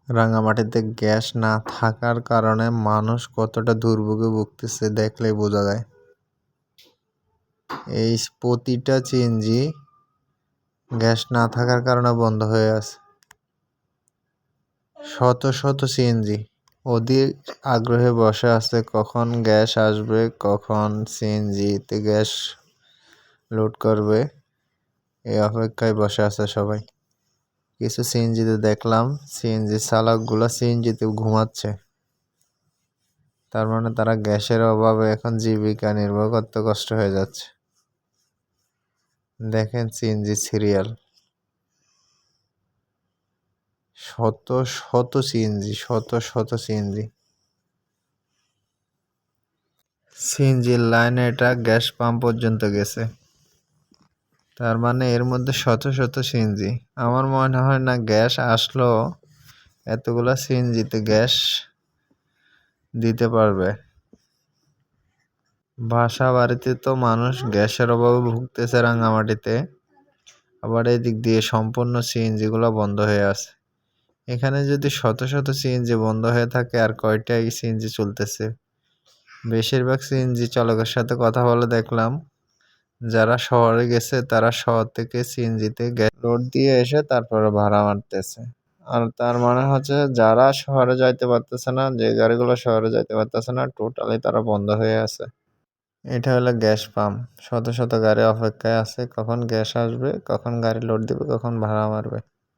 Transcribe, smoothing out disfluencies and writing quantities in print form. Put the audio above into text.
রাঙামাটিতে গ্যাস না থাকার কারণে মানুষ কতটা দুর্ভোগে ভুগতেছে দেখলেই বোঝা যায়। এই প্রতিটা সিএনজি গ্যাস না থাকার কারণে বন্ধ হয়ে আছে। শত শত সিএনজি অধীর আগ্রহে বসে আছে কখন গ্যাস আসবে, কখন সিএনজিতে গ্যাস লোড করবে, এই অপেক্ষায় বসে আছে সবাই। কিছু সিএনজিতে দেখলাম সিএনজি চালকগুলো সিএনজিতে ঘুমাচ্ছে। তার মানে তারা গ্যাসের অভাবে এখন জীবিকা নির্বাহ করতে কষ্ট হয়ে যাচ্ছে। দেখেন সিএনজি সিরিয়াল, শত শত সিএনজি, শত শত সিএনজি। সিএনজির লাইনে এটা গ্যাস পাম্প পর্যন্ত গেছে। তার মানে এর মধ্যে শত শত সিএনজি। আমার মনে হয় না গ্যাস আসলো এতগুলা সিএনজিতে গ্যাস দিতে পারবে। বাসা বাড়িতে তো মানুষ গ্যাসের অভাবে ভুগতেছে রাঙামাটিতে, আবার এদিক দিয়ে সম্পূর্ণ সিএনজিগুলো বন্ধ হয়ে আছে। এখানে যদি শত শত সিএনজি বন্ধ হয়ে থাকে আর কয়টা সিএনজি চলতেছে। বেশিরভাগ সিএনজি চালকের সাথে কথা বলে দেখলাম যারা শহরে গেছে তারা শহর থেকে সিএনজিতে গ্যাস লোড দিয়ে এসে তারপরে ভাড়া মারতেছে। আর তার মানে হচ্ছে যারা শহরে যাইতে পারতেছে না, যে গাড়িগুলো শহরে যাইতে পারতেছে না, টোটালি তারা বন্ধ হয়ে আছে। এটা হলো গ্যাস পাম্প। শত শত গাড়ি অপেক্ষায় আছে কখন গ্যাস আসবে, কখন গাড়ি লোড দিবে, কখন ভাড়া মারবে।